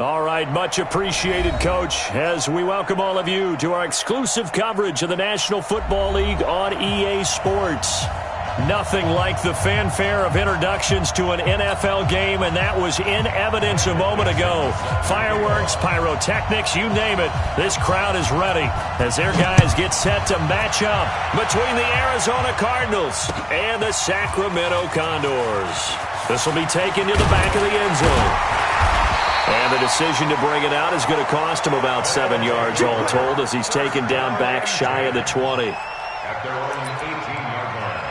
All right, much appreciated, Coach, as we welcome all of you to our exclusive coverage of the National Football League on EA Sports. Nothing like the fanfare of introductions to an NFL game, and that was in evidence a moment ago. Fireworks, pyrotechnics, you name it. This crowd is ready as their guys get set to match up between the Arizona Cardinals and the Sacramento Condors. This will be taken to the back of the end zone. And the decision to bring it out is going to cost him about 7 yards all told as he's taken down back shy of the 20. At their own 18-yard line.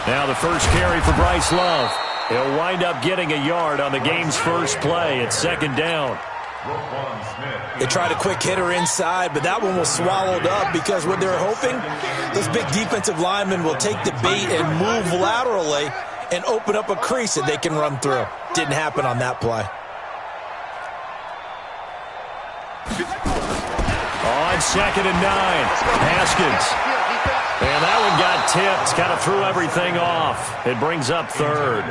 Now the first carry for Bryce Love. He'll wind up getting a yard on the game's first play. It's second down. They tried a quick hitter inside, but that one was swallowed up because what they're hoping, those big defensive linemen will take the bait and move laterally and open up a crease that they can run through. Didn't happen on that play. On 2nd and 9, Haskins. And that one got tipped, kind of threw everything off. It brings up third.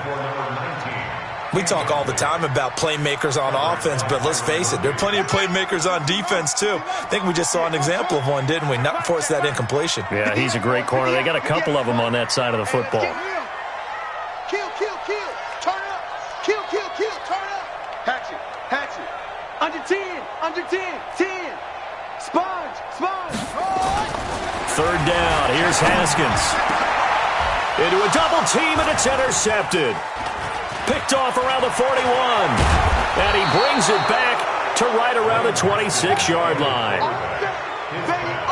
We talk all the time about playmakers on offense, but let's face it, there are plenty of playmakers on defense too. I think we just saw an example of one, didn't we? Not force that incompletion. Yeah, he's a great corner. They got a couple of them on that side of the football. Kill, turn up. Kill, turn up. Hatch it. Under 10, 10. Sponge. Third down, here's Haskins. Into a double team, and it's intercepted. Picked off around the 41. And he brings it back to right around the 26-yard line.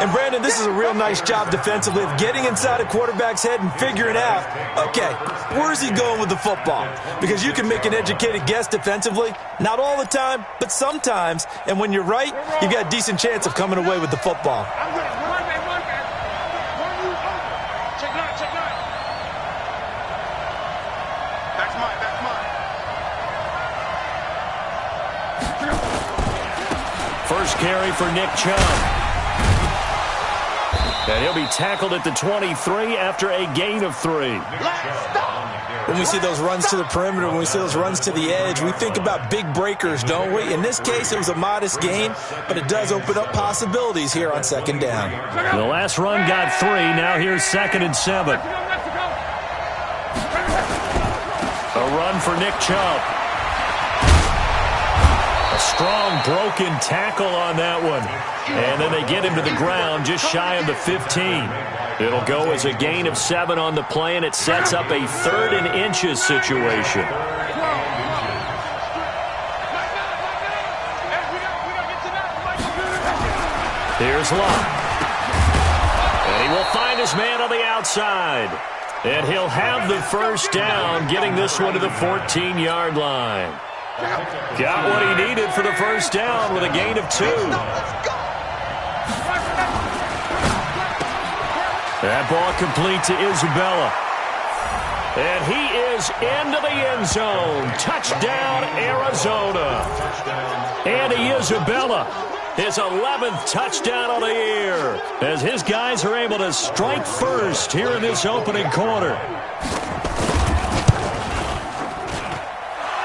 And, Brandon, this is a real nice job defensively of getting inside a quarterback's head and figuring out, okay, where's he going with the football? Because you can make an educated guess defensively, not all the time, but sometimes. And when you're right, you've got a decent chance of coming away with the football. First carry for Nick Chubb. And he'll be tackled at the 23 after a gain of 3. When we see those runs to the perimeter, when we see those runs to the edge, we think about big breakers, don't we? In this case, it was a modest gain, but it does open up possibilities here on second down. The last run got 3. Now here's 2nd and 7. A run for Nick Chubb. A strong broken tackle on that one. And then they get him to the ground just shy of the 15. It'll go as a gain of 7 on the play, and it sets up a 3rd and inches situation. Here's Love. And he will find his man on the outside. And he'll have the first down, getting this one to the 14-yard line. Got what he needed for the first down with a gain of 2. That ball complete to Isabella. And he is into the end zone. Touchdown, Arizona. Andy Isabella, his 11th touchdown of the year, as his guys are able to strike first here in this opening quarter.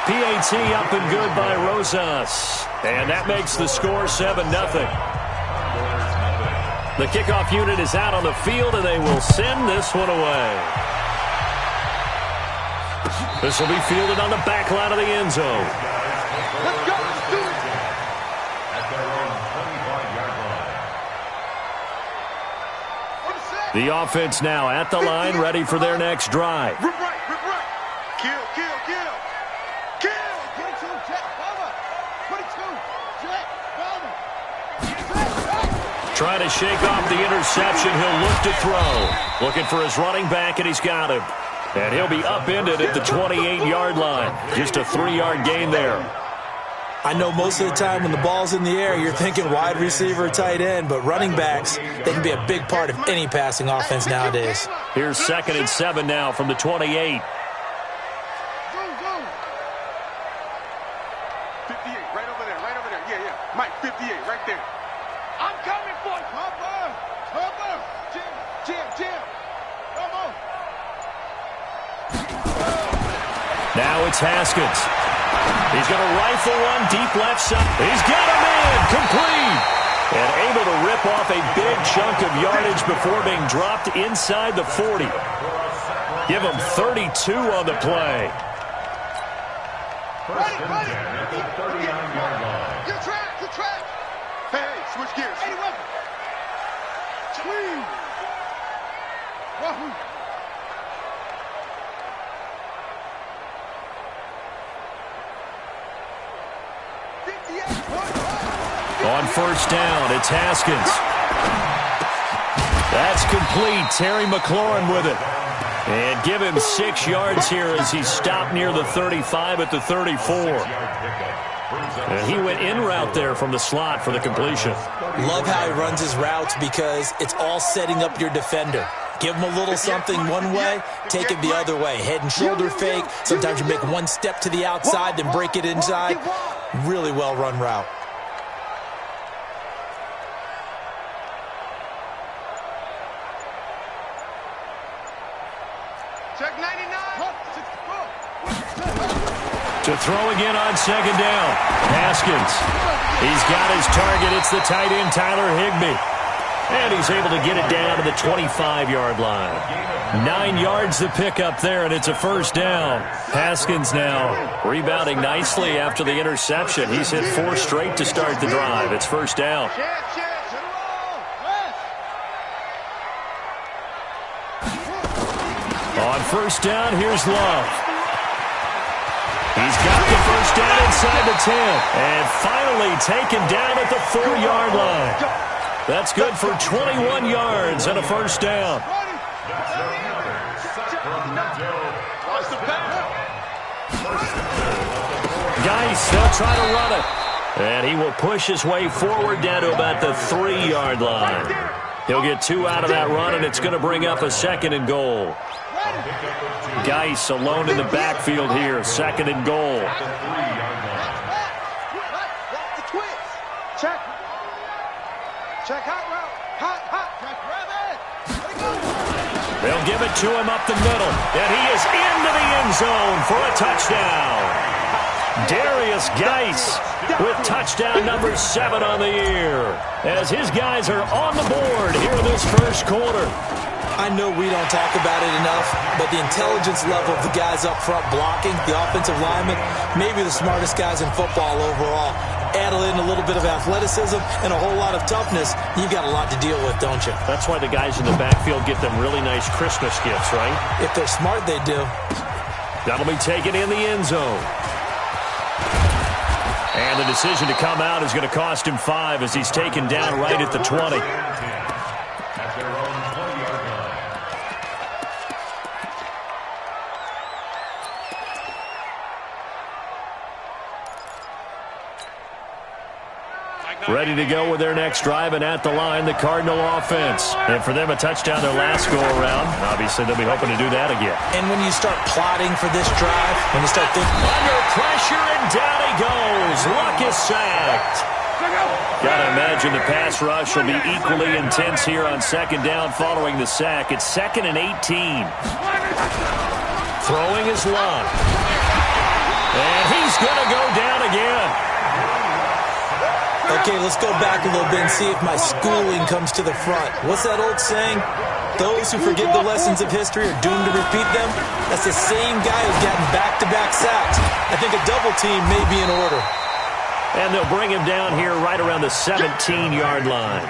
PAT up and good by Rosas. And that makes the score 7-0. The kickoff unit is out on the field, and they will send this one away. This will be fielded on the back line of the end zone. Let's go. Let's do it. At their own 25-yard line. The offense now at the line, ready for their next drive. Rip right. Kill. Trying to shake off the interception. He'll look to throw. Looking for his running back, and he's got him. And he'll be upended at the 28-yard line. Just a 3-yard gain there. I know most of the time when the ball's in the air, you're thinking wide receiver, tight end, but running backs, they can be a big part of any passing offense nowadays. Here's 2nd and 7 now from the 28. 58, right over there. Yeah. Mike, 58, right there. I'm coming for Now it's Haskins. He's going to rifle one deep left side. He's got him in. Complete. And able to rip off a big chunk of yardage before being dropped inside the 40. Give him 32 on the play. Ready. 39-yard line. Good track. Hey, switch gears. 81. Swing. Wahoo. On first down, it's Haskins. That's complete. Terry McLaurin with it. And give him 6 yards here as he stopped near the 35 at the 34. And he went in route there from the slot for the completion. Love how he runs his routes because it's all setting up your defender. Give him a little something one way, take it the other way. Head and shoulder fake. Sometimes you make one step to the outside, then break it inside. Really well run route. Check 99. To throw again on second down. Haskins. He's got his target. It's the tight end, Tyler Higbee. And he's able to get it down to the 25-yard line. 9 yards to pick up there, and it's a first down. Haskins now rebounding nicely after the interception. He's hit 4 straight to start the drive. It's first down. On first down, here's Love. He's got the first down inside the 10. And finally taken down at the 4-yard line. That's good for 21 yards and a first down. Geis, they'll try to run it. And he will push his way forward down to about the 3-yard line. He'll get 2 out of that run, and it's going to bring up a 2nd and goal. Geis alone in the backfield here, 2nd and goal. Check hot route. Hot. Check rabbit. They'll give it to him up the middle. And he is into the end zone for a touchdown. Darius Geis with touchdown number 7 on the year. As his guys are on the board here in this first quarter. I know we don't talk about it enough, but the intelligence level of the guys up front blocking, the offensive linemen, maybe the smartest guys in football overall. Add in a little bit of athleticism and a whole lot of toughness, you've got a lot to deal with, don't you? That's why the guys in the backfield get them really nice Christmas gifts, right? If they're smart, they do. That'll be taken in the end zone. And the decision to come out is going to cost him 5 as he's taken down right at the 20. Ready to go with their next drive, and at the line, the Cardinal offense. And for them, a touchdown their last go-around. Obviously, they'll be hoping to do that again. And when you start plotting for this drive, when you start thinking... Under pressure, and down he goes. Luck is sacked. Got to imagine the pass rush will be equally intense here on second down following the sack. It's 2nd and 18. Throwing is Luck. And he's going to go down again. Okay, let's go back a little bit and see if my schooling comes to the front. What's that old saying? Those who forget the lessons of history are doomed to repeat them. That's the same guy who's gotten back-to-back sacks. I think a double team may be in order. And they'll bring him down here right around the 17-yard line.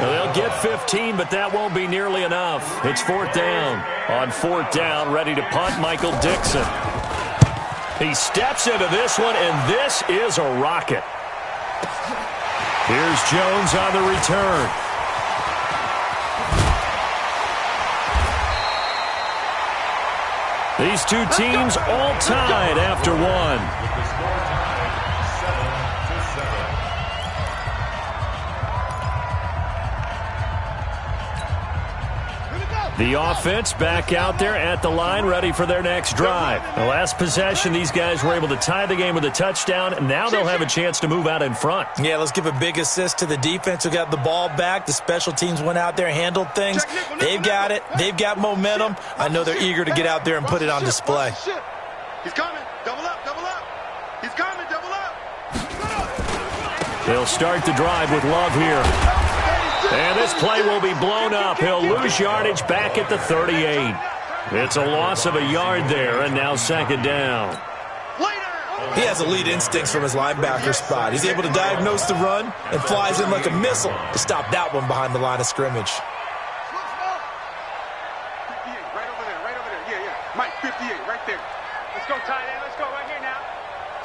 Now, they'll get 15, but that won't be nearly enough. It's 4th down. On 4th down, ready to punt, Michael Dixon. He steps into this one, and this is a rocket. Here's Jones on the return. These two teams all tied after one. The offense back out there at the line, ready for their next drive. The last possession, these guys were able to tie the game with a touchdown. Now they'll have a chance to move out in front. Yeah, let's give a big assist to the defense who got the ball back. The special teams went out there, handled things. They've got it. They've got momentum. I know they're eager to get out there and put it on display. He's coming. They'll start the drive with Love here. And this play will be blown up. He'll lose yardage back at the 38. It's a loss of a yard there, and now second down. He has elite instincts from his linebacker spot. He's able to diagnose the run and flies in like a missile to stop that one behind the line of scrimmage. 58, right over there. Yeah. Mike, 58, right there. Let's go, tight end. Let's go right here now.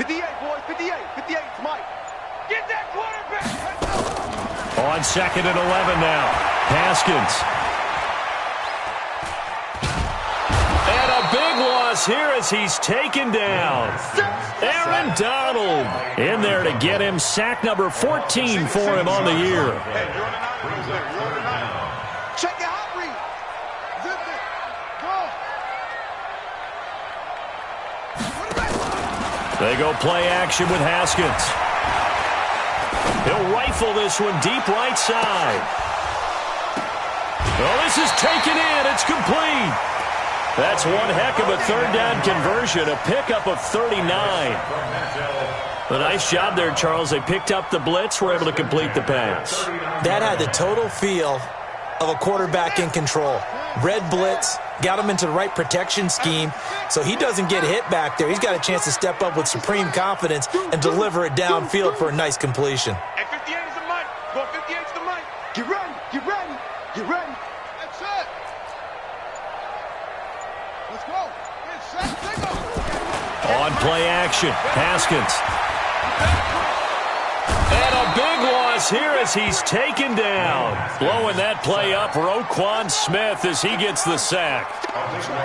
58, boys, 58. 58, it's Mike. Get that quarterback. On second and 11 now. Haskins. And a big loss here as he's taken down. Aaron Donald in there to get him. Sack number 14 for him on the year. Hey, you're on the line. Check it out, Reed. Zip it. Go. They go play action with Haskins. He'll rifle this one deep right side. Oh, this is taken in. It's complete. That's one heck of a third down conversion, a pickup of 39. A nice job there, Charles. They picked up the blitz, were able to complete the pass. That had the total feel of a quarterback in control. Red blitz, got him into the right protection scheme, so he doesn't get hit back there. He's got a chance to step up with supreme confidence and deliver it downfield for a nice completion. And 58 is the mic. Go 58 is the mic. Get ready. Get ready. Get ready. That's it. Let's go. Get set. Take off. On play action, Haskins. And a big loss here as he's taken down. Blowing that play up, Roquan Smith, as he gets the sack.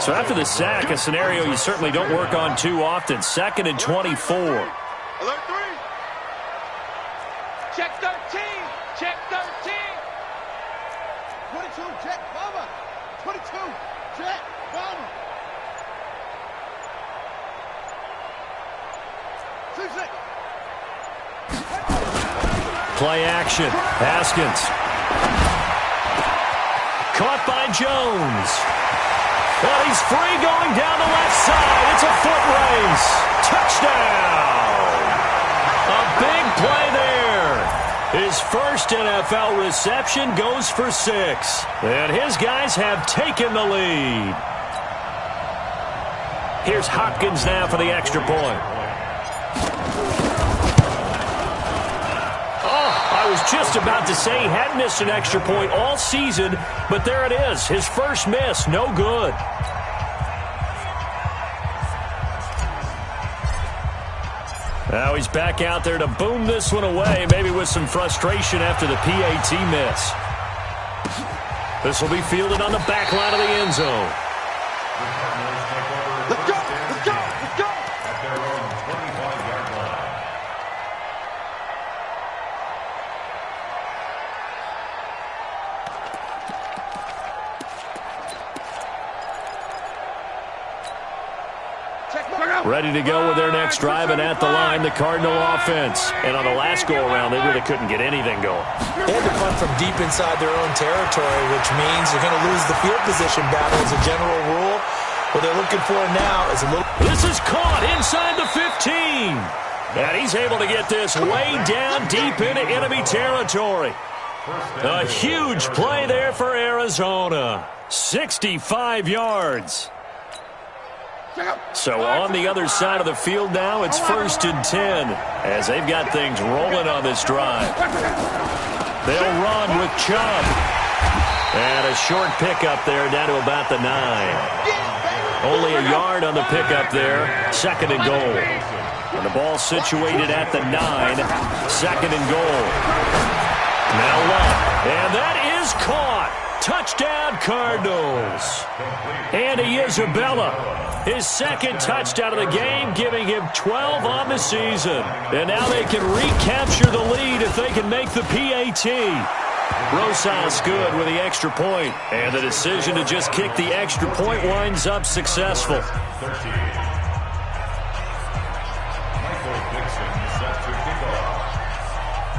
So after the sack, a scenario you certainly don't work on too often. Second and 24. Alert 3. Check 13. Check 13. 22. Check Bomber. 22. Check Bomber. 6. Play action, Haskins. Caught by Jones. Well, he's free going down the left side. It's a foot race. Touchdown. A big play there. His first NFL reception goes for 6. And his guys have taken the lead. Here's Hopkins now for the extra point. I was just about to say he hadn't missed an extra point all season, but there it is. His first miss, no good. Now he's back out there to boom this one away, maybe with some frustration after the PAT miss. This will be fielded on the back line of the end zone. Let's go. Let's go. Let's go. At their own 25-yard line. Ready to go with their next drive, and at the line, the Cardinal offense. And on the last go-around, they really couldn't get anything going. They had to punt from deep inside their own territory, which means they're going to lose the field position battle as a general rule. What they're looking for now is a little... This is caught inside the 15. And he's able to get this way down deep into enemy territory. A huge play there for Arizona. 65 yards. So on the other side of the field now, it's 1st and 10 as they've got things rolling on this drive. They'll run with Chubb. And a short pickup there down to about the 9. Only a yard on the pickup there. 2nd and goal. And the ball situated at the 9. 2nd and goal. Now Love. And that is caught. Touchdown, Cardinals. Andy Isabella, his second touchdown of the game, giving him 12 on the season. And now they can recapture the lead if they can make the PAT. Rosas good with the extra point. And the decision to just kick the extra point winds up successful.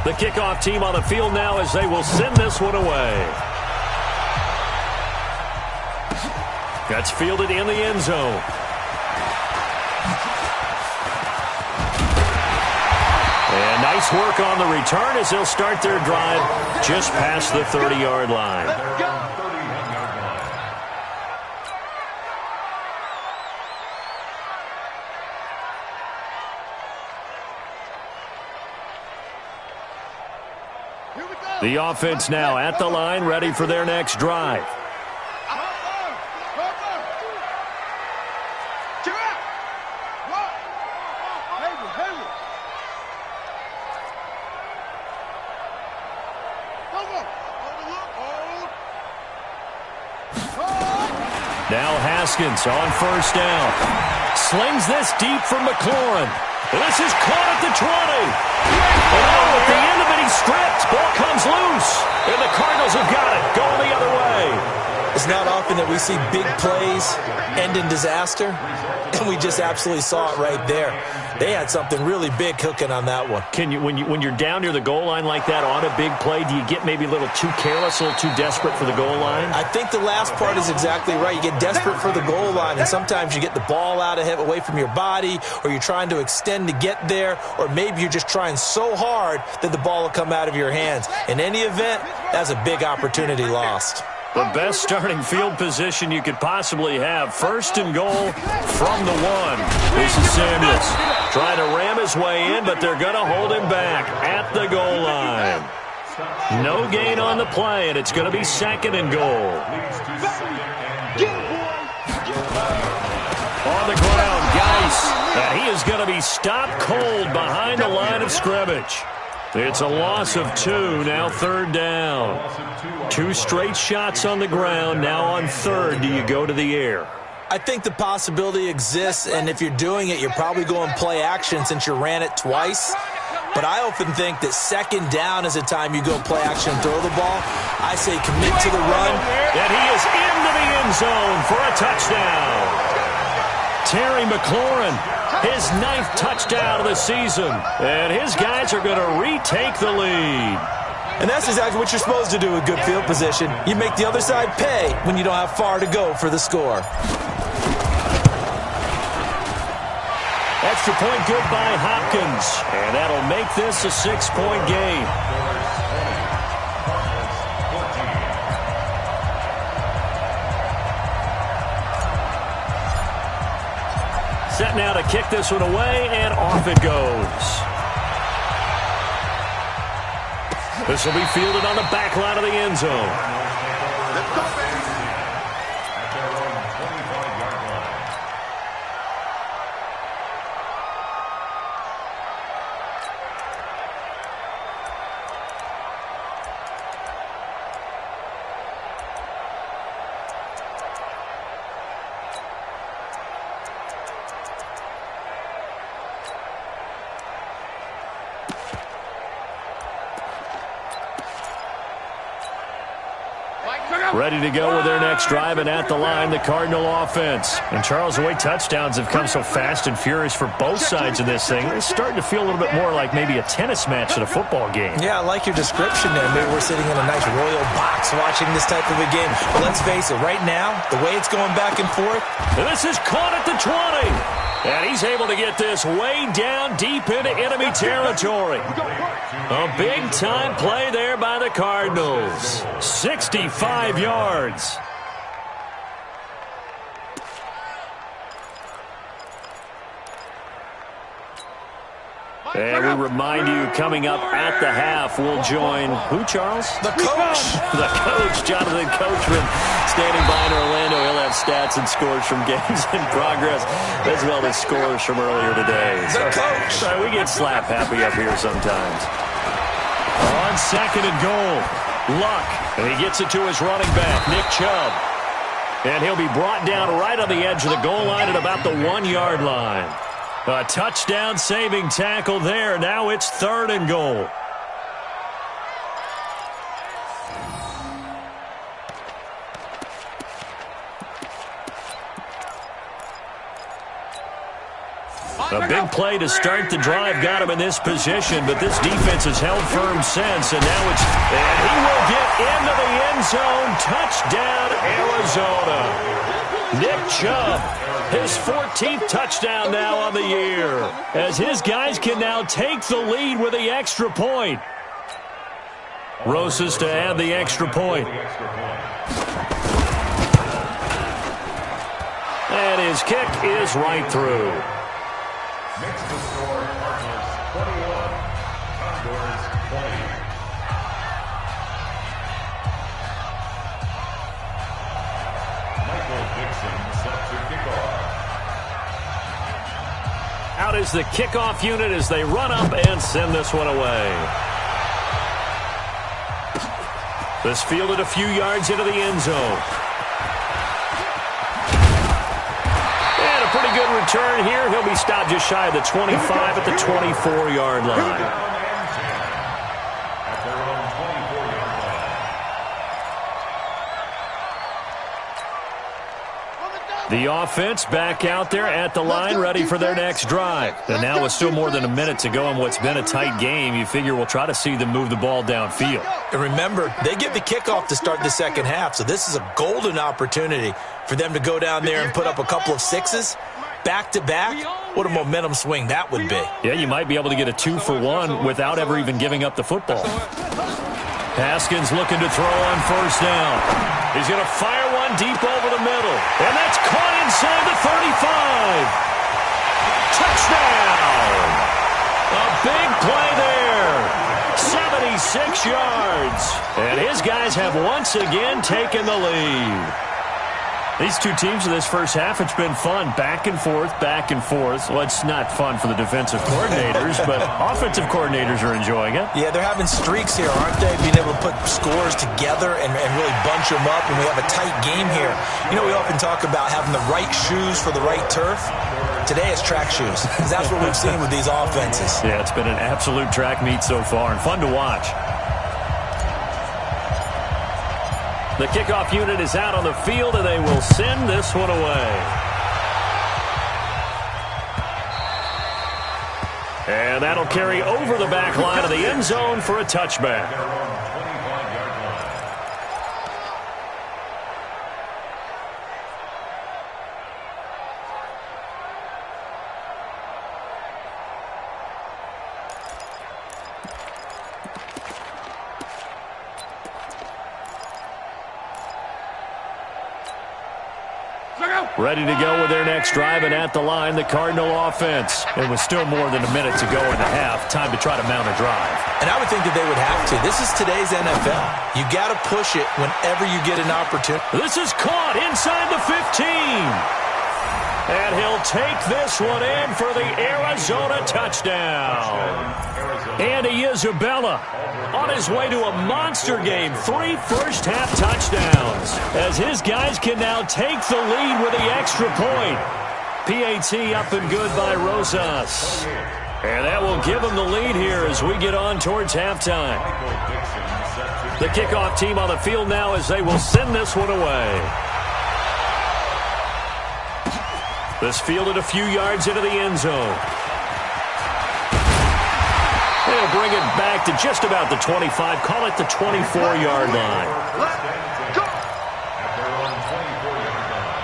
The kickoff team on the field now as they will send this one away. That's fielded in the end zone. And nice work on the return as they'll start their drive just past the 30-yard line. Let's go. 31-yard line. The offense now at the line, ready for their next drive. Now Haskins on first down. Slings this deep from McLaurin. This is caught at the 20. Oh, at the end of it, he's stripped. Ball comes loose. And the Cardinals have got it. Going the other way. It's not often that we see big plays end in disaster, and we just absolutely saw it right there. They had something really big cooking on that one. Can you, when you're down near the goal line like that on a big play, do you get maybe a little too careless, a little too desperate for the goal line? I think the last part is exactly right. You get desperate for the goal line, and sometimes you get the ball out of him, away from your body, or you're trying to extend to get there, or maybe you're just trying so hard that the ball will come out of your hands. In any event, that's a big opportunity lost. The best starting field position you could possibly have. First and goal from the 1. This is Samuels trying to ram his way in, but they're going to hold him back at the goal line. No gain on the play, and it's going to be second and goal. On the ground, Geis, and he is going to be stopped cold behind the line of scrimmage. It's a loss of 2, now third down. 2 straight shots on the ground, now on third. Do you go to the air? I think the possibility exists, and if you're doing it, you're probably going play action since you ran it twice. But I often think that second down is a time you go play action and throw the ball. I say commit to the run. And he is into the end zone for a touchdown. Terry McLaurin, his 9th touchdown of the season. And his guys are going to retake the lead. And that's exactly what you're supposed to do with good field position. You make the other side pay when you don't have far to go for the score. Extra point good by Hopkins. And that'll make this a 6-point game. Set now to kick this one away, and off it goes. This will be fielded on the back line of the end zone. Let's go, baby. At their own 25-yard line. Ready to go with their next drive, and at the line, the Cardinal offense. And Charles, the way touchdowns have come so fast and furious for both sides of this thing, it's starting to feel a little bit more like maybe a tennis match at a football game. Yeah, I like your description there. Maybe we're sitting in a nice royal box watching this type of a game. But let's face it, right now, the way it's going back and forth. And this is caught at the 20. And he's able to get this way down deep into enemy territory. A big-time play there by the Cardinals. 65 yards. And we remind you, coming up at the half, we'll join who, Charles? The coach. The coach, Jonathan Coachman, standing by in Orlando. He'll have stats and scores from games in progress, as well as scores from earlier today. The coach. So we get slap happy up here sometimes. On second and goal, Luck. And he gets it to his running back, Nick Chubb. And he'll be brought down right on the edge of the goal line at about the 1-yard line. A touchdown-saving tackle there. Now it's third and goal. A big play to start the drive got him in this position, but this defense has held firm since, and now and he will get into the end zone. Touchdown, Arizona. Nick Chubb, his 14th touchdown now on the year, as his guys can now take the lead with the extra point. Rosas to add the extra point. And his kick is right through. Makes the score Cardinals 21, Condors 20. Michael Dixon set to kickoff. Out is the kickoff unit as they run up and send this one away. This fielded a few yards into the end zone. And a pretty good return here. He'll be stopped just shy of the 25 at the 24-yard line. The offense back out there at the line, ready for their next drive. And now with still more than a minute to go in what's been a tight game, you figure we'll try to see them move the ball downfield. And remember, they get the kickoff to start the second half, so this is a golden opportunity for them to go down there and put up a couple of sixes back-to-back. What a momentum swing that would be. Yeah, you might be able to get a 2-for-1 without ever even giving up the football. Haskins looking to throw on first down. He's going to fire one deep over the middle. And that's caught inside the 35. Touchdown! A big play there. 76 yards. And his guys have once again taken the lead. These two teams in this first half, it's been fun. Back and forth, back and forth. Well, it's not fun for the defensive coordinators, but offensive coordinators are enjoying it. Yeah, they're having streaks here, aren't they? Being able to put scores together and really bunch them up, and we have a tight game here. You know, we often talk about having the right shoes for the right turf. Today it's track shoes, because that's what we've seen with these offenses. Yeah, it's been an absolute track meet so far, and fun to watch. The kickoff unit is out on the field, and they will send this one away. And that'll carry over the back line of the end zone for a touchback. Ready to go with their next drive, and at the line, the Cardinal offense. It was still more than a minute to go in the half. Time to try to mount a drive. And I would think that they would have to. This is today's NFL. You got to push it whenever you get an opportunity. This is caught inside the 15. And he'll take this one in for the Arizona touchdown. Andy Isabella on his way to a monster game. 3 first-half touchdowns as his guys can now take the lead with the extra point. PAT up and good by Rosas. And that will give them the lead here as we get on towards halftime. The kickoff team on the field now as they will send this one away. This fielded a few yards into the end zone. They'll bring it back to just about the 25. Call it the 24-yard line. Let's go! At their own 24-yard line.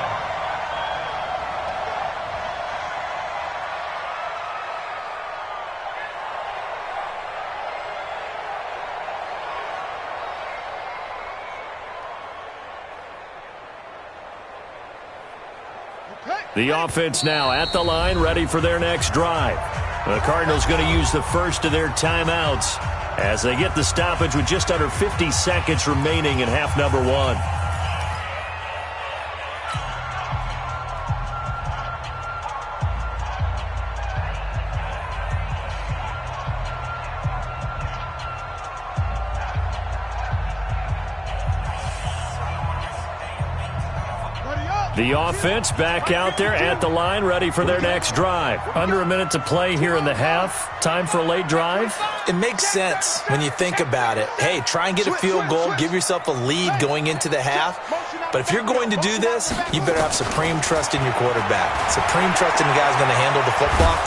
The offense now at the line, ready for their next drive. The Cardinals going to use the first of their timeouts as they get the stoppage with just under 50 seconds remaining in half number one. The offense back out there at the line, ready for their next drive. Under a minute to play here in the half. Time for a late drive? It makes sense when you think about it. Hey, try and get a field goal, give yourself a lead going into the half. But if you're going to do this, you better have supreme trust in your quarterback. Supreme trust in the guy who's going to handle the football.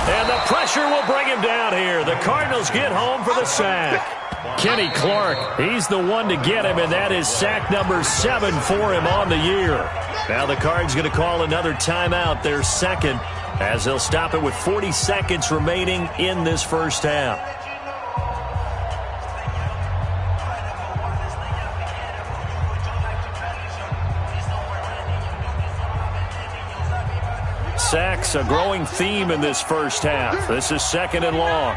And the pressure will bring him down here. The Cardinals get home for the sack. Kenny Clark, he's the one to get him, and that is sack number 7 for him on the year. Now the Cards going to call another timeout, their second, as they'll stop it with 40 seconds remaining in this first half. Sacks, a growing theme in this first half. This is 2nd and long.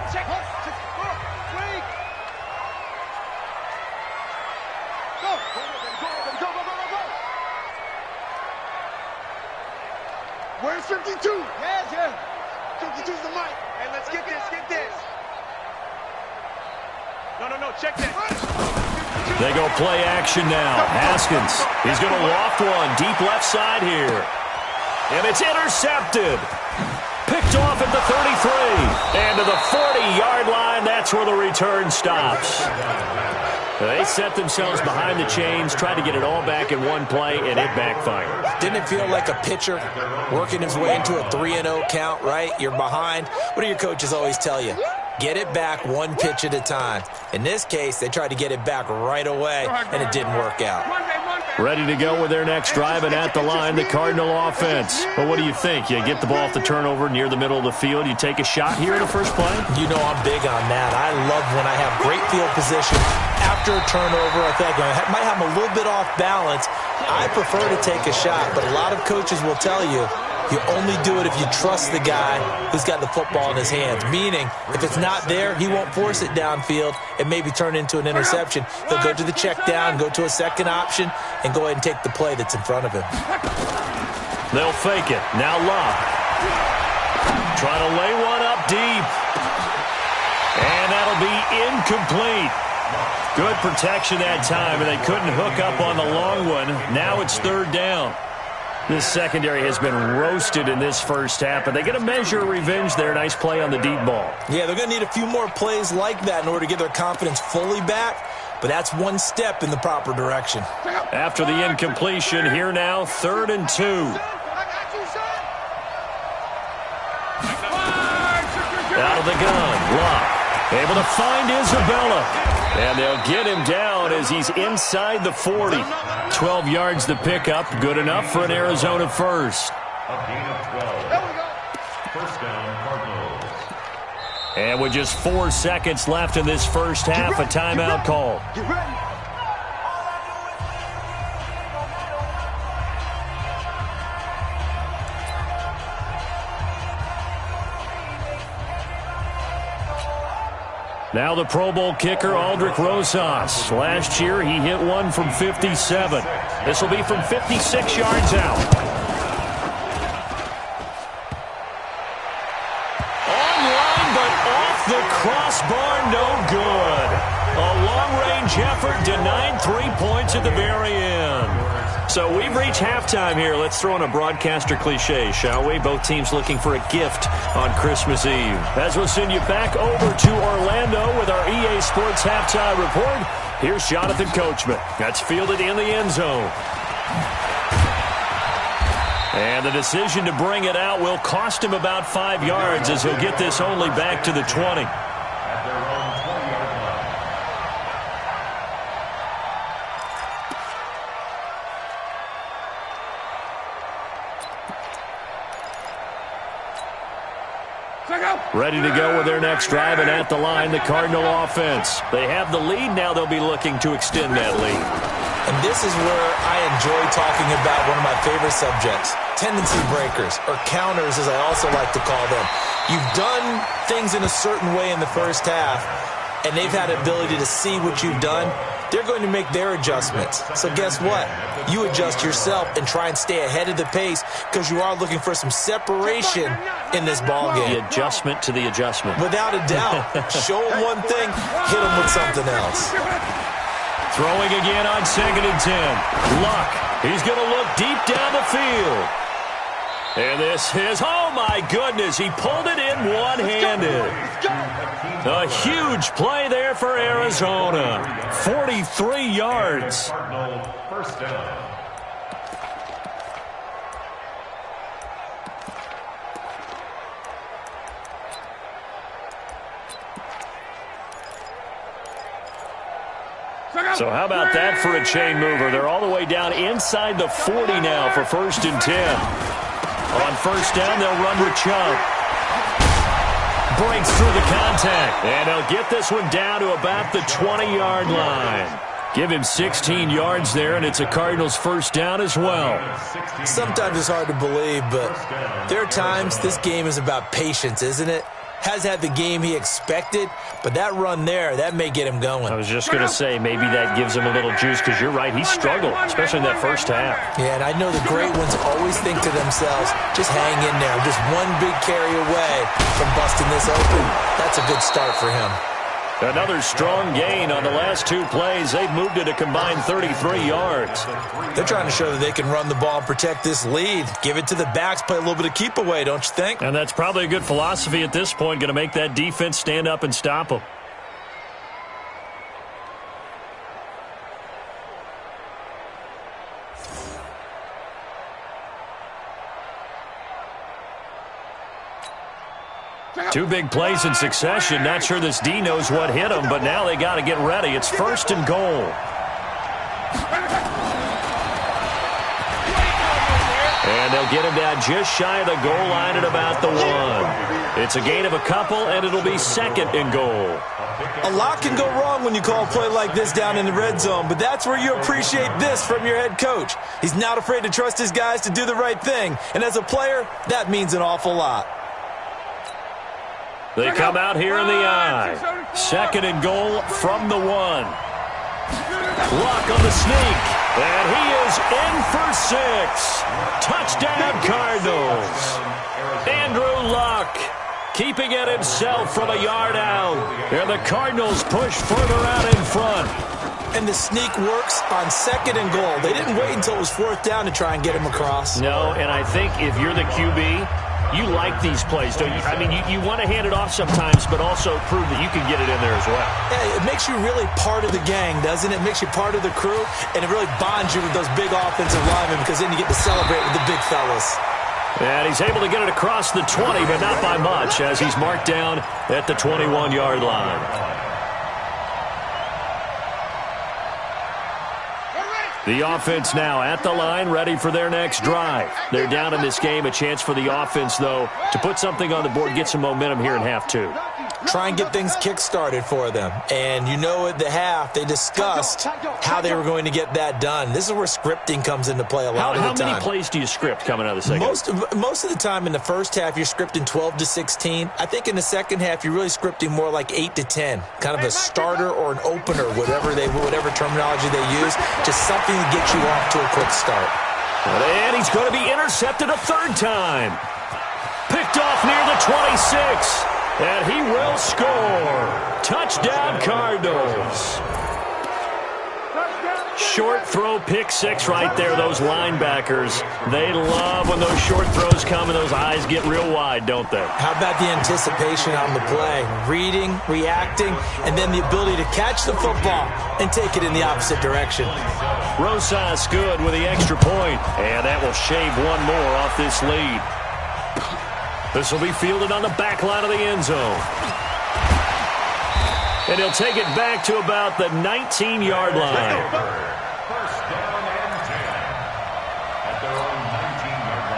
Where's 52? Yeah. 52's the mic. Hey, let's get this. No, check that. They go play action now. Haskins, he's going to loft one deep left side here. And it's intercepted. Picked off at the 33. And to the 40-yard line, that's where the return stops. They set themselves behind the chains, tried to get it all back in one play, and it backfired. Didn't it feel like a pitcher working his way into a 3-0 count, right? You're behind. What do your coaches always tell you? Get it back one pitch at a time. In this case, they tried to get it back right away, and it didn't work out. Ready to go with their next drive, and at the line, the Cardinal offense. Well, what do you think? You get the ball off the turnover near the middle of the field. You take a shot here in the first play? You know I'm big on that. I love when I have great field position. After a turnover, I think I might have a little bit off balance. I prefer to take a shot, but a lot of coaches will tell you, you only do it if you trust the guy who's got the football in his hands. Meaning, if it's not there, he won't force it downfield and maybe turn it into an interception. He'll go to the check down, go to a second option, and go ahead and take the play that's in front of him. They'll fake it. Now Locke. Trying to lay one up deep. And that'll be incomplete. Good protection that time, and they couldn't hook up on the long one. Now it's 3rd down. This secondary has been roasted in this first half, but they get a measure of revenge there. Nice play on the deep ball. Yeah, they're going to need a few more plays like that in order to get their confidence fully back, but that's one step in the proper direction. After the incompletion, here now, 3rd and 2. Out of the gun, Locke. Able to find Isabella. And they'll get him down as he's inside the 40. 12 yards to pick up. Good enough for an Arizona first. A gain of 12. First down, Cardinals. And with just 4 seconds left in this first half, a timeout call. Get ready. Now the Pro Bowl kicker, Aldrich Rosas. Last year, he hit one from 57. This will be from 56 yards out. Online, but off the crossbar, no good. A long-range effort denied 3 points at the very end. So we've reached halftime here. Let's throw in a broadcaster cliche, shall we? Both teams looking for a gift on Christmas Eve. As we'll send you back over to Orlando with our EA Sports Halftime Report, here's Jonathan Coachman. That's fielded in the end zone. And the decision to bring it out will cost him about 5 yards as he'll get this only back to the 20. At their own 20-yard line. Ready to go with their next drive, and at the line, the Cardinal offense. They have the lead. Now they'll be looking to extend that lead. And this is where I enjoy talking about one of my favorite subjects, tendency breakers, or counters as I also like to call them. You've done things in a certain way in the first half, and they've had the ability to see what you've done. They're going to make their adjustments. So guess what? You adjust yourself and try and stay ahead of the pace because you are looking for some separation in this ball game. The adjustment to the adjustment. Without a doubt. Show them one thing, hit them with something else. Throwing again on 2nd and 10. Luck. He's going to look deep down the field. And this is, oh my goodness, he pulled it in one-handed. A huge play there for Arizona. 43 yards. Cardinals first down. So how about that for a chain mover? They're all the way down inside the 40 now for 1st and 10. On 1st down, they'll run with Chubb. Breaks through the contact. And they'll get this one down to about the 20-yard line. Give him 16 yards there, and it's a Cardinals 1st down as well. Sometimes it's hard to believe, but there are times this game is about patience, isn't it? Has had the game he expected, but that run there, that may get him going. I was just going to say, maybe that gives him a little juice, because you're right, he struggled, especially in that first half. Yeah, and I know the great ones always think to themselves, just hang in there. Just one big carry away from busting this open. That's a good start for him. Another strong gain on the last 2 plays. They've moved it a combined 33 yards. They're trying to show that they can run the ball and protect this lead. Give it to the backs, play a little bit of keep away, don't you think? And that's probably a good philosophy at this point, going to make that defense stand up and stop them. Two big plays in succession. Not sure this D knows what hit him, but now they got to get ready. It's 1st and goal. And they'll get him down just shy of the goal line at about the 1. It's a gain of a couple, and it'll be 2nd and goal. A lot can go wrong when you call a play like this down in the red zone, but that's where you appreciate this from your head coach. He's not afraid to trust his guys to do the right thing, and as a player, that means an awful lot. They come out here in the I. 2nd and goal from the 1. Luck on the sneak. And he is in for 6. Touchdown Cardinals. Andrew Luck keeping it himself from a yard out. And the Cardinals push further out in front. And the sneak works on 2nd and goal. They didn't wait until it was 4th down to try and get him across. No, and I think if you're the QB, you like these plays, don't you? I mean, you want to hand it off sometimes, but also prove that you can get it in there as well. Yeah, it makes you really part of the gang, doesn't it? It makes you part of the crew, and it really bonds you with those big offensive linemen because then you get to celebrate with the big fellas. And he's able to get it across the 20, but not by much, as he's marked down at the 21-yard line. The offense now at the line, ready for their next drive. They're down in this game. A chance for the offense, though, to put something on the board, get some momentum here in half 2. Try and get things kick-started for them. And you know at the half, they discussed how they were going to get that done. This is where scripting comes into play a lot of the time. How many plays do you script coming out of the second? Most of the time in the first half, you're scripting 12 to 16. I think in the second half, you're really scripting more like 8 to 10. Kind of a starter or an opener, whatever terminology they use. Just something to get you off to a quick start. And he's going to be intercepted a 3rd time. Picked off near the 26. And he will score. Touchdown, Cardinals. Short throw, pick 6 right there. Those linebackers, they love when those short throws come and those eyes get real wide, don't they? How about the anticipation on the play? Reading, reacting, and then the ability to catch the football and take it in the opposite direction. Rosas good with the extra point, and that will shave one more off this lead. This will be fielded on the back line of the end zone. And he'll take it back to about the 19-yard line. 1st down and 10 at their own 19-yard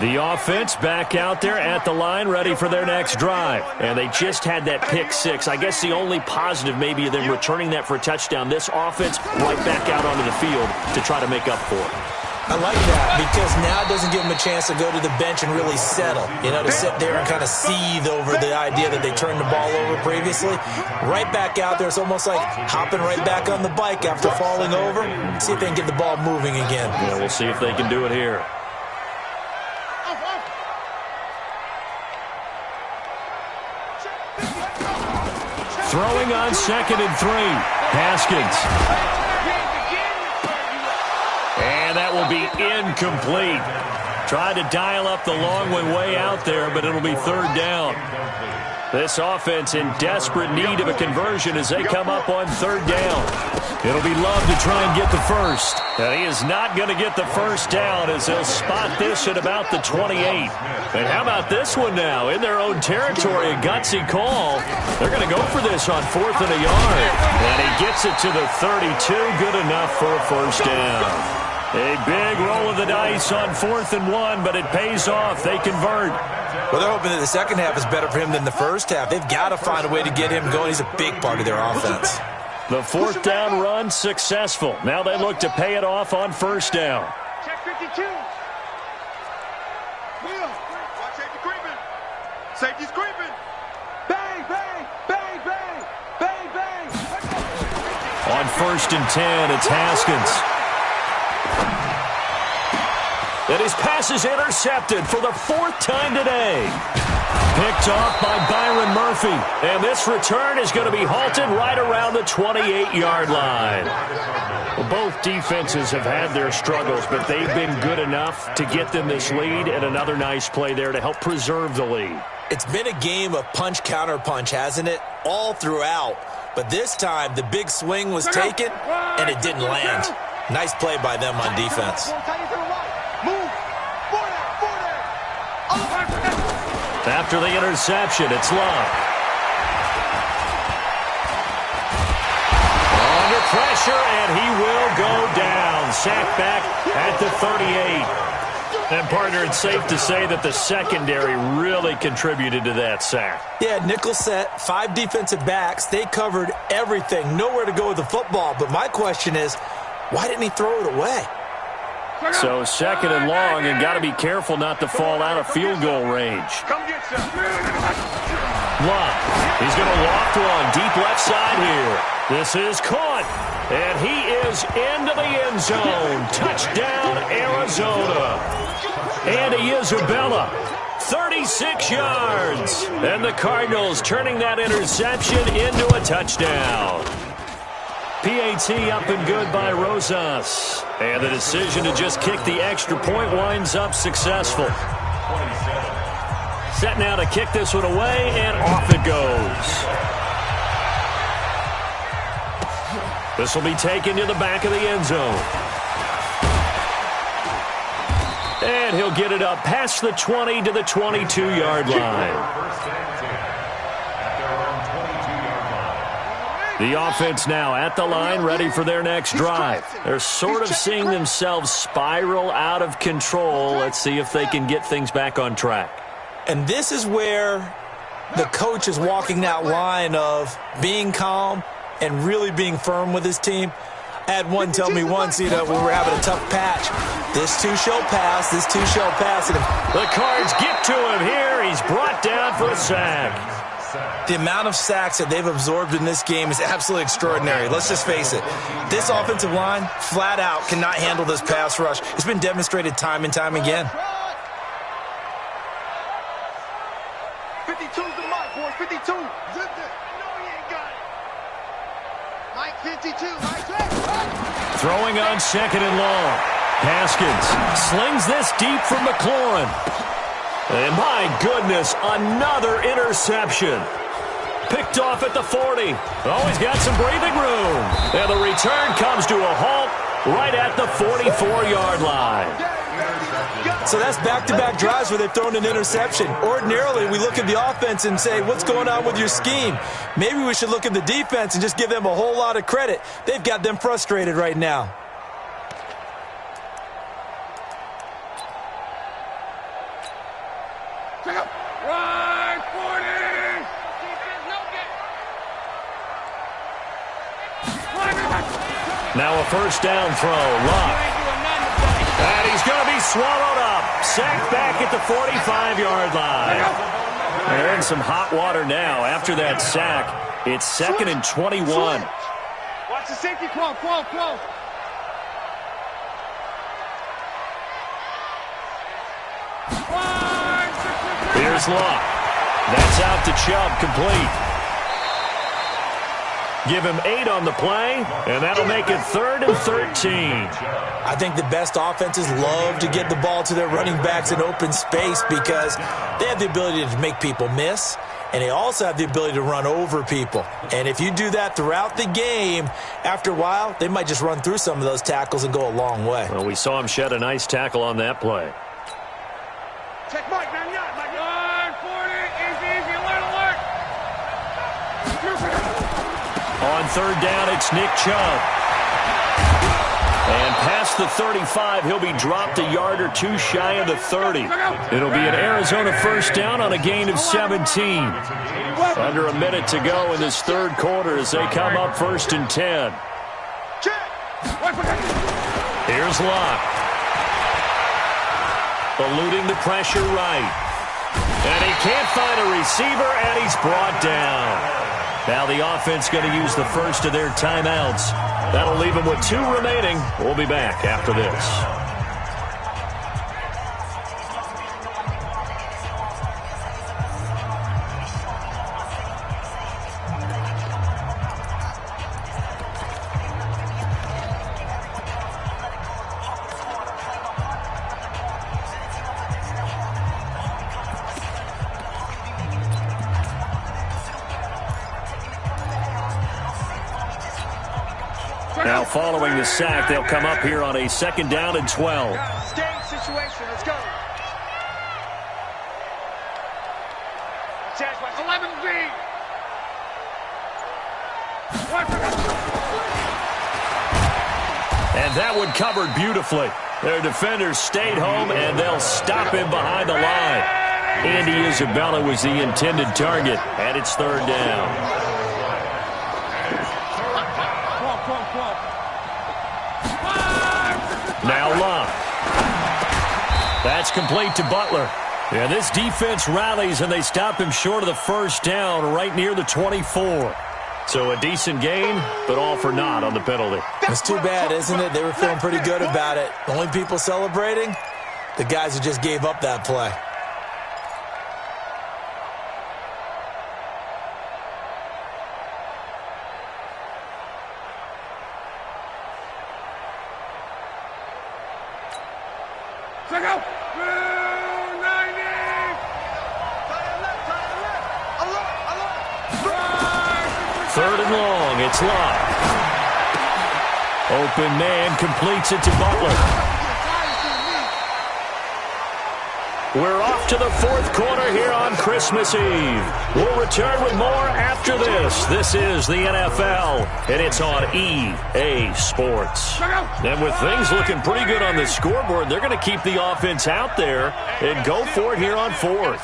line. The offense back out there at the line, ready for their next drive. And they just had that pick 6. I guess the only positive maybe of them returning that for a touchdown. This offense right back out onto the field to try to make up for it. I like that because now it doesn't give them a chance to go to the bench and really settle, to sit there and kind of seethe over the idea that they turned the ball over previously. Right back out there, it's almost like hopping right back on the bike after falling over. See if they can get the ball moving again. Yeah, we'll see if they can do it here. Throwing on 2nd and 3. Haskins. And that will be incomplete. Tried to dial up the long one way out there, but it'll be 3rd down. This offense in desperate need of a conversion as they come up on third down. It'll be Love to try and get the first. And he is not going to get the first down as they'll spot this at about the 28. And how about this one now? In their own territory, a gutsy call. They're going to go for this on 4th and a yard. And he gets it to the 32. Good enough for a first down. A big roll of the dice on 4th and 1, but it pays off. They convert. Well, they're hoping that the second half is better for him than the first half. They've got to find a way to get him going. He's a big part of their offense. The 4th down run successful. Now they look to pay it off on first down. Check 52. Watch safety creeping. Safety's creeping. Bang, bang, bang, bang, bang, bang. On 1st and 10, it's Haskins. And his pass is intercepted for the 4th time today. Picked off by Byron Murphy. And this return is going to be halted right around the 28-yard line. Well, both defenses have had their struggles, but they've been good enough to get them this lead, and another nice play there to help preserve the lead. It's been a game of punch-counter-punch, hasn't it? All throughout. But this time, the big swing was taken, and it didn't land. Nice play by them on defense. After the interception, it's Love. Under pressure, and he will go down. Sacked back at the 38. And, partner, it's safe to say that the secondary really contributed to that sack. Yeah, nickel set, 5 defensive backs. They covered everything. Nowhere to go with the football. But my question is, why didn't he throw it away? So 2nd and long, and got to be careful not to fall out of field goal range. Love. He's going to loft one deep left side here. This is caught, and he is into the end zone. Touchdown, Arizona. Andy Isabella, 36 yards. And the Cardinals turning that interception into a touchdown. PAT up and good by Rosas. And the decision to just kick the extra point winds up successful. Set now to kick this one away, and off it goes. This will be taken to the back of the end zone. And he'll get it up past the 20 to the 22-yard line. The offense now at the line, ready for their next drive. They're sort of seeing themselves spiral out of control. Let's see if they can get things back on track. And this is where the coach is walking that line of being calm and really being firm with his team. I had one tell me once, we were having a tough patch. This too shall pass. This too shall pass. And the Cards get to him here. He's brought down for a sack. The amount of sacks that they've absorbed in this game is absolutely extraordinary. Let's just face it. This offensive line, flat out, cannot handle this pass rush. It's been demonstrated time and time again. 52's the Mike, boys. 52. Zip it. No, he ain't got it. Mike 52. Mike, throwing on 2nd and long. Haskins slings this deep from McLaurin. And my goodness, another interception. Picked off at the 40. Oh, he's got some breathing room. And the return comes to a halt right at the 44-yard line. So that's back-to-back drives where they've thrown an interception. Ordinarily, we look at the offense and say, what's going on with your scheme? Maybe we should look at the defense and just give them a whole lot of credit. They've got them frustrated right now. Right, 40. Now a first down throw. Love. And he's going to be swallowed up. Sacked back at the 45-yard line. They're in some hot water now. After that sack, it's 2nd and 21. Watch the safety. Come on. Here's Love. That's out to Chubb, complete. Give him 8 on the play, and that'll make it 3rd and 13. I think the best offenses love to get the ball to their running backs in open space because they have the ability to make people miss, and they also have the ability to run over people. And if you do that throughout the game, after a while, they might just run through some of those tackles and go a long way. Well, we saw him shed a nice tackle on that play. Check Mike, 99, Mike. 140, easy, alert. On third down, it's Nick Chubb. And past the 35, he'll be dropped a yard or two shy of the 30. It'll be an Arizona first down on a gain of 17. Under a minute to go in this third quarter as they come up 1st and 10. Here's Locke. Eluding the pressure right. And he can't find a receiver, and he's brought down. Now the offense going to use the first of their timeouts. That'll leave them with 2 remaining. We'll be back after this. Now following the sack, they'll come up here on a 2nd down and 12. Game situation, let's go. 11B. And that one covered beautifully. Their defenders stayed home, and they'll stop him behind the line. Andy Isabella was the intended target, and it's 3rd down. Now Locke. That's complete to Butler. Yeah, this defense rallies, and they stop him short of the 1st down right near the 24. So a decent gain, but all for naught on the penalty. It's too bad, isn't it? They were feeling pretty good about it. The only people celebrating? The guys who just gave up that play. Check out. 3rd and long, it's Locke. Open man completes it to Butler. We're off to the 4th quarter here on Christmas Eve. We'll return with more after this. This is the NFL, and it's on EA Sports. And with things looking pretty good on the scoreboard, they're going to keep the offense out there and go for it here on 4th.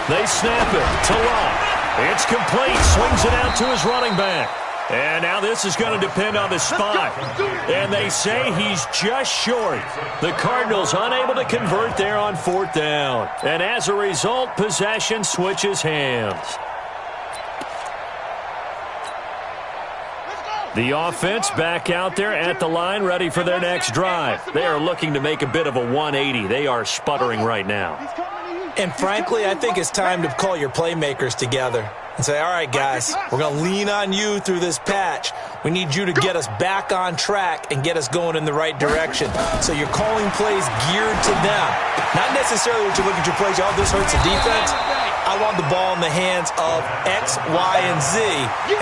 They snap it to Locke. It's complete. Swings it out to his running back. And now this is going to depend on the spot. And they say he's just short. The Cardinals unable to convert there on 4th down. And as a result, possession switches hands. The offense back out there at the line, ready for their next drive. They are looking to make a bit of a 180. They are sputtering right now. And frankly, I think it's time to call your playmakers together and say, all right, guys, we're going to lean on you through this patch. We need you to get us back on track and get us going in the right direction. So you're calling plays geared to them. Not necessarily what you look at your plays, oh, this hurts the defense. I want the ball in the hands of X, Y, and Z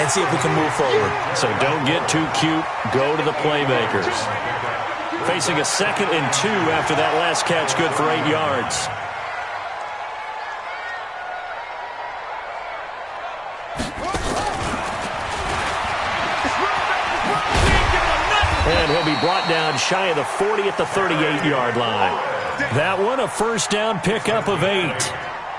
and see if we can move forward. So don't get too cute. Go to the playmakers. Facing a 2nd and 2 after that last catch, good for 8 yards. And he'll be brought down shy of the 40 at the 38-yard line. That one, a 1st down pickup of 8.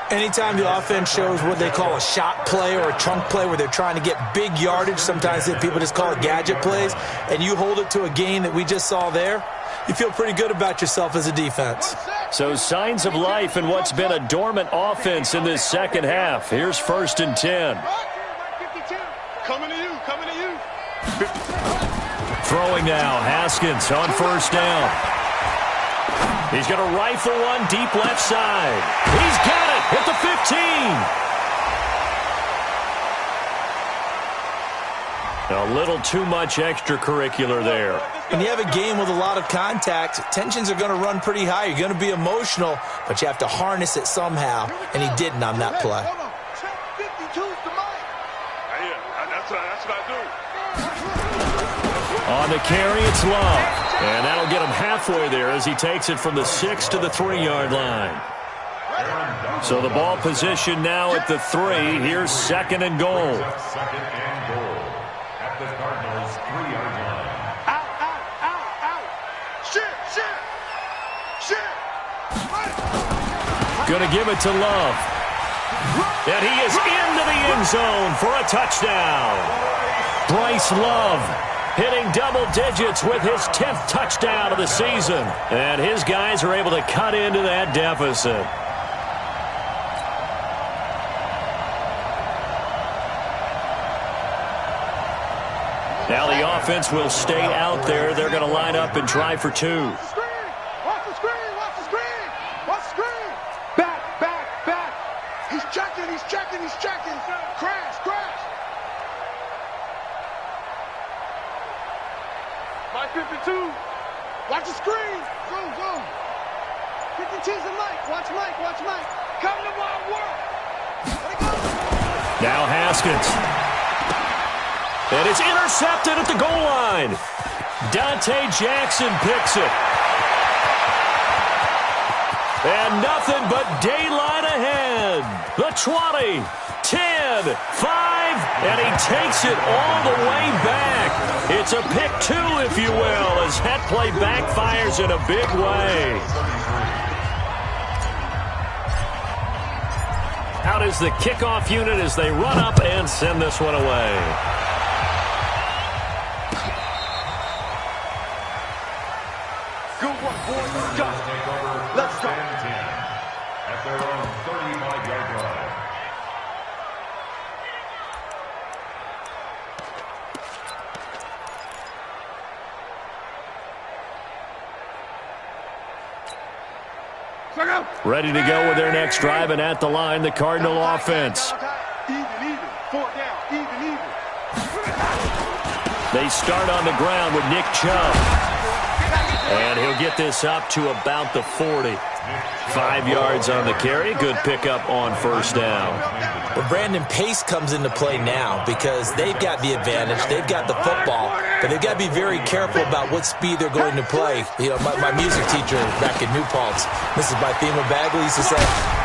Anytime the offense shows what they call a shot play or a chunk play where they're trying to get big yardage, sometimes people just call it gadget plays, and you hold it to a gain that we just saw there, you feel pretty good about yourself as a defense. So signs of life in what's been a dormant offense in this 2nd half. Here's 1st and 10. Coming to you. Throwing now, Haskins on 1st down. He's going to rifle one deep left side. He's got it at the 15. A little too much extracurricular there. When you have a game with a lot of contact, tensions are going to run pretty high. You're going to be emotional, but you have to harness it somehow, and he didn't on that play. That's what I do. On the carry, it's Love. And that'll get him halfway there as he takes it from the 6 to the 3-yard line. So the ball position now at the 3. Here's 2nd and goal. 2nd and goal at the Cardinals' 3-yard line. Out. Shit. Gonna give it to Love. And he is into the end zone for a touchdown. Bryce Love hitting double digits with his 10th touchdown of the season. And his guys are able to cut into that deficit. Now the offense will stay out there. They're going to line up and try for 2. Watch the screen. Back. He's checking. Crash. My 52. Watch the screen. Go. 52's a Mike. Watch Mike. Come to Wild World. Let it go. Now Haskins. And it's intercepted at the goal line. Dante Jackson picks it. And nothing but daylight ahead. The 20, 10, 5, and he takes it all the way back. It's a pick 2, if you will, as that play backfires in a big way. Out is the kickoff unit as they run up and send this one away. Good work, boys. Let's go. At their own 35-yard line. Ready to go with their next drive, and at the line, the Cardinal offense. Even. 4th down. Even. They start on the ground with Nick Chubb. And he'll get this up to about the 40. 5 yards on the carry. Good pickup on first down. But Brandon, pace comes into play now because they've got the advantage. They've got the football. But they've got to be very careful about what speed they're going to play. You know, my music teacher back in New Paltz, Mrs. Bythema Bagley, used to say,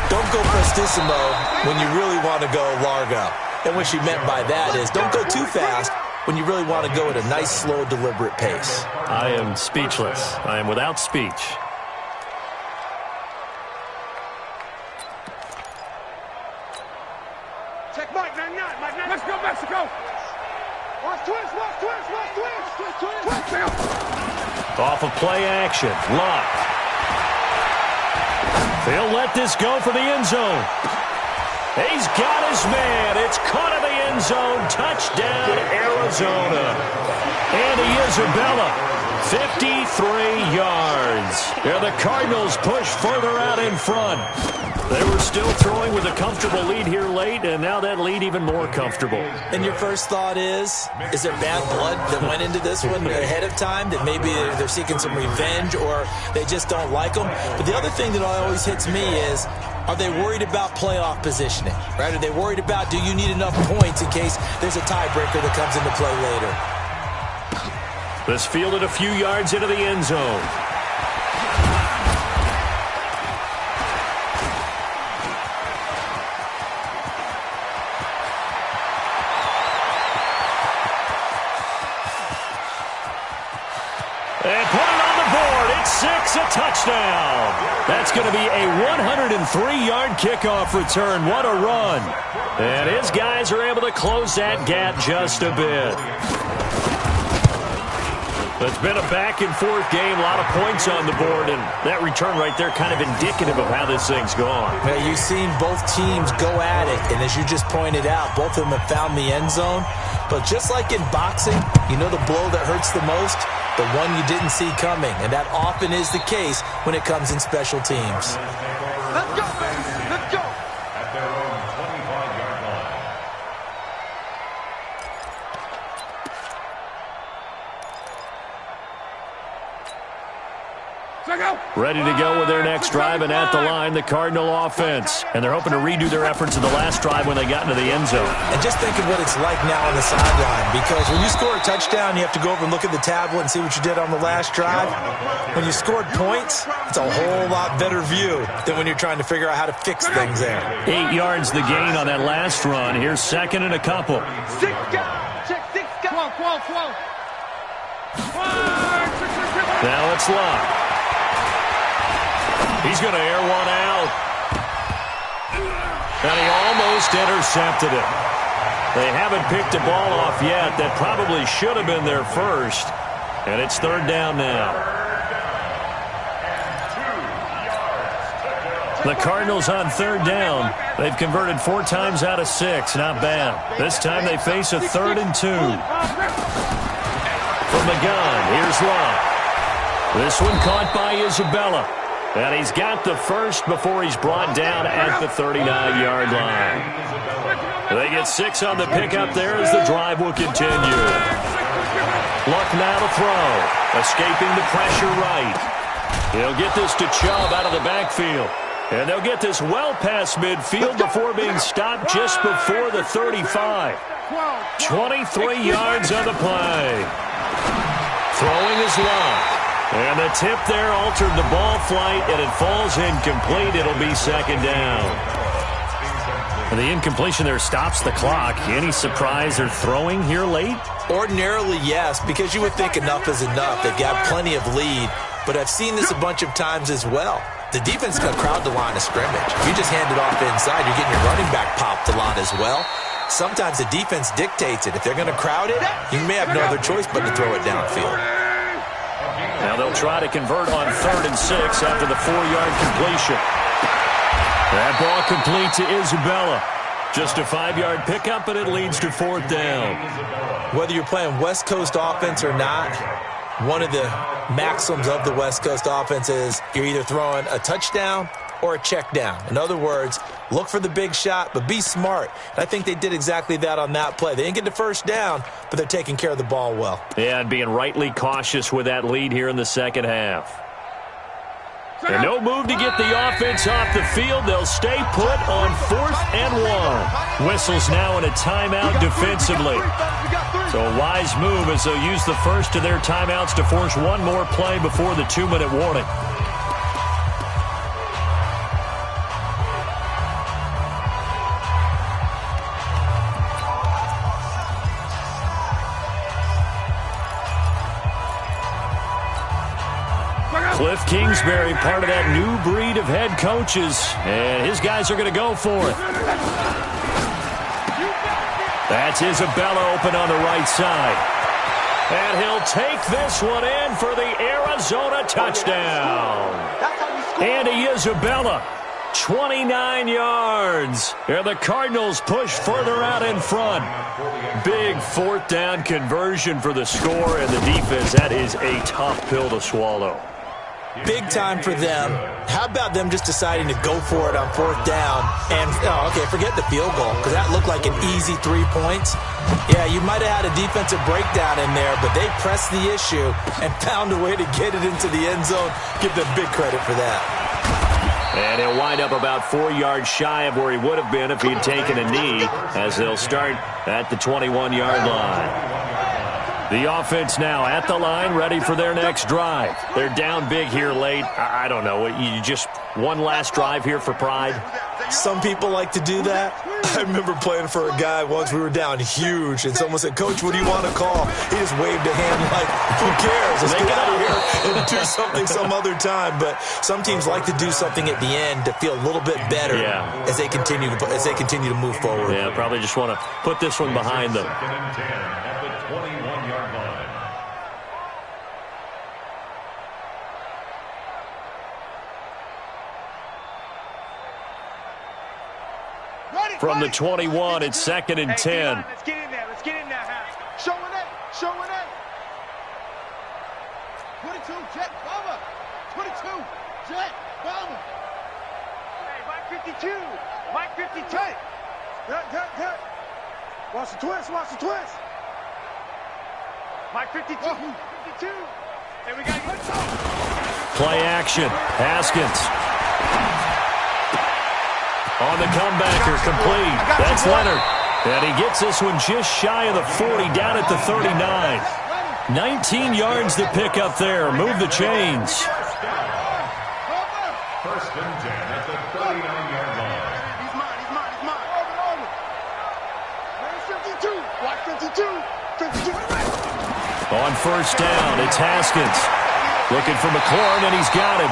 don't go prestissimo when you really want to go largo. And what she meant by that is don't go too fast when you really want to go at a nice, slow, deliberate pace. I am speechless. I am without speech. Check Mike 99. Let's go, Mexico. Watch twist. Off of play action. Lock. They'll let this go for the end zone. He's got his man. It's caught in the end zone. Touchdown, Arizona. Andy Isabella, 53 yards. And the Cardinals push further out in front. They were still throwing with a comfortable lead here late, and now that lead even more comfortable. And your first thought is there bad blood that went into this one ahead of time, that maybe they're seeking some revenge or they just don't like them? But the other thing that always hits me is, are they worried about playoff positioning? Right? Are they worried about, do you need enough points in case there's a tiebreaker that comes into play later? This fielded a few yards into the end zone. And put it on the board. It's 6, a touchdown. That's going to be a 103-yard kickoff return. What a run. And his guys are able to close that gap just a bit. It's been a back-and-forth game, a lot of points on the board, and that return right there kind of indicative of how this thing's gone. Well, you've seen both teams go at it, and as you just pointed out, both of them have found the end zone. But just like in boxing, you know the blow that hurts the most? The one you didn't see coming, and that often is the case when it comes in special teams. Let's go, baby. Let's go. At their own 25-yard line. Ready to go with their next drive, and at the line, the Cardinal offense. And they're hoping to redo their efforts in the last drive when they got into the end zone. And just think of what it's like now on the sideline, because when you score a touchdown, you have to go over and look at the tablet and see what you did on the last drive. When you scored points, it's a whole lot better view than when you're trying to figure out how to fix things there. 8 yards the gain on that last run. Here's second and a couple. 6 guys. Check 6 guys. Whoa. Now it's Locke. He's going to air one out. And he almost intercepted it. They haven't picked a ball off yet. That probably should have been their first. And it's third down now. The Cardinals on third down. They've converted 4 times out of 6. Not bad. This time they face a 3rd and 2. From the gun, here's Locke. This one caught by Isabella. And he's got the first before he's brought down at the 39-yard line. They get 6 on the pickup there as the drive will continue. Luck now to throw. Escaping the pressure right. He'll get this to Chubb out of the backfield. And they'll get this well past midfield before being stopped just before the 35. 23 yards on the play. Throwing is Locke. And the tip there altered the ball flight, and it falls incomplete. It'll be second down. And the incompletion there stops the clock. Any surprise they're throwing here late? Ordinarily, yes, because you would think enough is enough. They've got plenty of lead, but I've seen this a bunch of times as well. The defense is going to crowd the line of scrimmage. If you just hand it off inside, you're getting your running back popped a lot as well. Sometimes the defense dictates it. If they're going to crowd it, you may have no other choice but to throw it downfield. Now they'll try to convert on 3rd and 6 after the 4-yard completion. That ball complete to Isabella. Just a 5-yard pickup, and it leads to 4th down. Whether you're playing West Coast offense or not, one of the maxims of the West Coast offense is you're either throwing a touchdown or a check down. In other words, look for the big shot, but be smart. And I think they did exactly that on that play. They didn't get the first down, but they're taking care of the ball well. Yeah, and being rightly cautious with that lead here in the second half. And no move to get the offense off the field. They'll stay put on 4th and 1. Whistles now in a timeout defensively. So a wise move as they'll use the first of their timeouts to force one more play before the 2-minute warning. Cliff Kingsbury, part of that new breed of head coaches, and his guys are going to go for it. That's Isabella open on the right side. And he'll take this one in for the Arizona touchdown. Andy Isabella, 29 yards. And the Cardinals push further out in front. Big 4th down conversion for the score, and the defense, that is a tough pill to swallow. Big time for them. How about them just deciding to go for it on 4th down? And, forget the field goal, because that looked like an easy 3 points. Yeah, you might have had a defensive breakdown in there, but they pressed the issue and found a way to get it into the end zone. Give them big credit for that. And he'll wind up about 4 yards shy of where he would have been if he'd taken a knee, as they'll start at the 21-yard line. The offense now at the line, ready for their next drive. They're down big here late. I don't know. You just one last drive here for pride? Some people like to do that. I remember playing for a guy once. We were down huge, and someone said, "Coach, what do you want to call?" He just waved a hand like, "Who cares? Let's get out of here and do something some other time." But some teams like to do something at the end to feel a little bit better as they continue to move forward. Yeah, probably just want to put this one behind them. Second and 10 at the 21-yard line. From the 21, it's 2nd and 10. Let's get in there. Let's get in there. Showing it. Showing it. 22, jet, bomber. 22, jet, bomber. Hey, Mike 52. Mike 52. Jet. Watch the twist. Watch the twist. Mike 52. 52. Play action. Haskins. On the comebacker, complete. That's Leonard. And he gets this one just shy of the 40, down at the 39. 19 yards to pick up there. Move the chains. First and 10 at the 39-yard line. He's mine. Over. 52. Watch 52. 52. On first down, it's Haskins. Looking for McLaurin, and he's got him.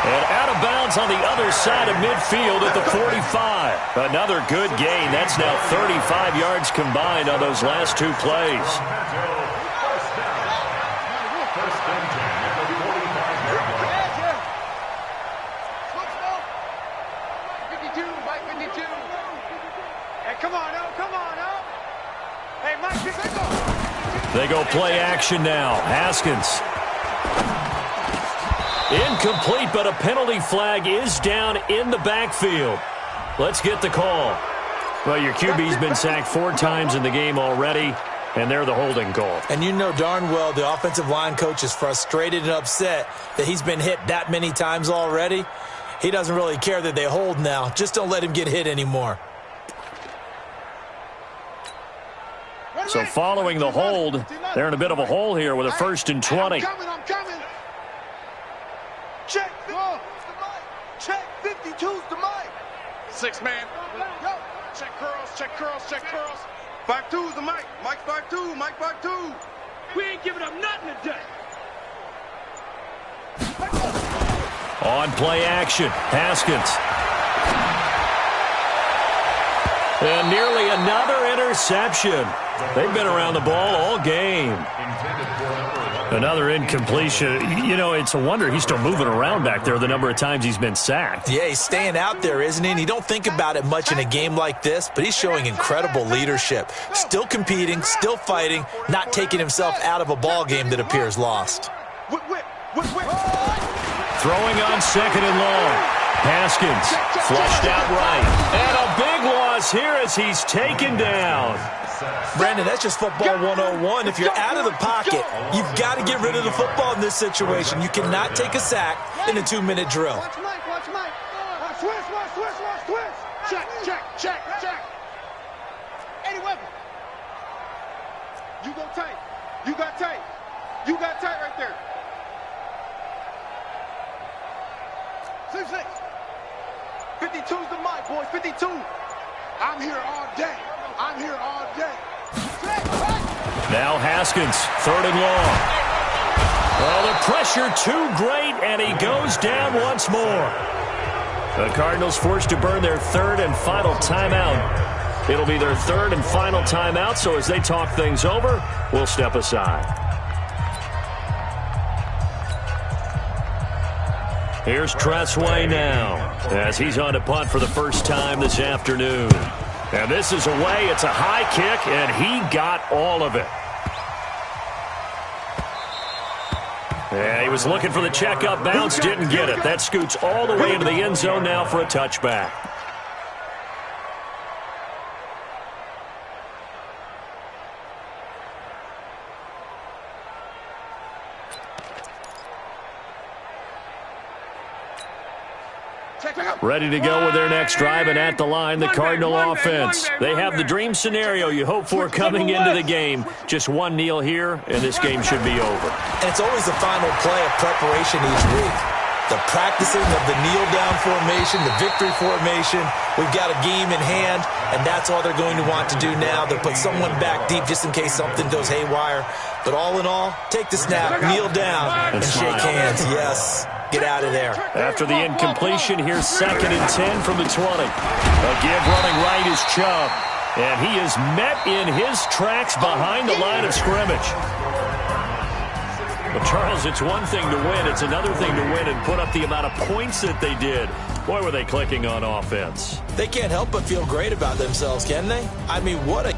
And out of bounds on the other side of midfield at the 45. Another good gain. That's now 35 yards combined on those last two plays. First and 10 at the 45-yard line. 52, Mike 52. Hey, come on, oh. Hey, Mike, pick it up. They go play action now. Haskins. Incomplete, but a penalty flag is down in the backfield. Let's get the call. Well, your QB's been sacked 4 times in the game already, and they're the holding call. And you know darn well the offensive line coach is frustrated and upset that he's been hit that many times already. He doesn't really care that they hold now. Just don't let him get hit anymore. So following the hold, they're in a bit of a hole here with a 1st and 20. I'm coming. Check. Check. 52's the mic. 6 man. Check curls. 5-2's the mic. Mike 5-2. Mike 5-2. We ain't giving up nothing today. On play action, Haskins. And nearly another interception. They've been around the ball all game. Another incompletion. You know, it's a wonder he's still moving around back there the number of times he's been sacked. Yeah, he's staying out there, isn't he? And you don't think about it much in a game like this, but he's showing incredible leadership. Still competing, still fighting, not taking himself out of a ball game that appears lost. Throwing on 2nd and long. Haskins flushed out right. And a big loss here as he's taken down. Brandon, that's just football 101. If you're out of the pocket, you've got to get rid of the football in this situation. You cannot take a sack in a 2-minute drill. Watch Mike. Switch. Check. Any weapon. You go tight. You got tight right there. 6-6. 52's the mic, boys. 52. I'm here all day. Now Haskins, 3rd and long. Well, the pressure too great, and he goes down once more. The Cardinals forced to burn their 3rd and final timeout. It'll be their 3rd and final timeout, so as they talk things over, we'll step aside. Here's Tressway now, as he's on to punt for the first time this afternoon. And this is away. It's a high kick, and he got all of it. Yeah, he was looking for the check-up bounce, didn't get it. That scoots all the way into the end zone now for a touchback. Ready to go with their next drive, and at the line, the Cardinal offense. They have the dream scenario you hope for coming into the game. Just one kneel here, and this game should be over. And it's always the final play of preparation each week. The practicing of the kneel-down formation, the victory formation. We've got a game in hand, and that's all they're going to want to do now. They'll put someone back deep just in case something goes haywire. But all in all, take the snap, kneel down, and shake hands. Yes. Get out of there. After the incompletion, here's 2nd and 10 from the 20. A give running right is Chubb. And he is met in his tracks behind the line of scrimmage. But, Charles, it's one thing to win. It's another thing to win and put up the amount of points that they did. Boy, were they clicking on offense. They can't help but feel great about themselves, can they? I mean, what a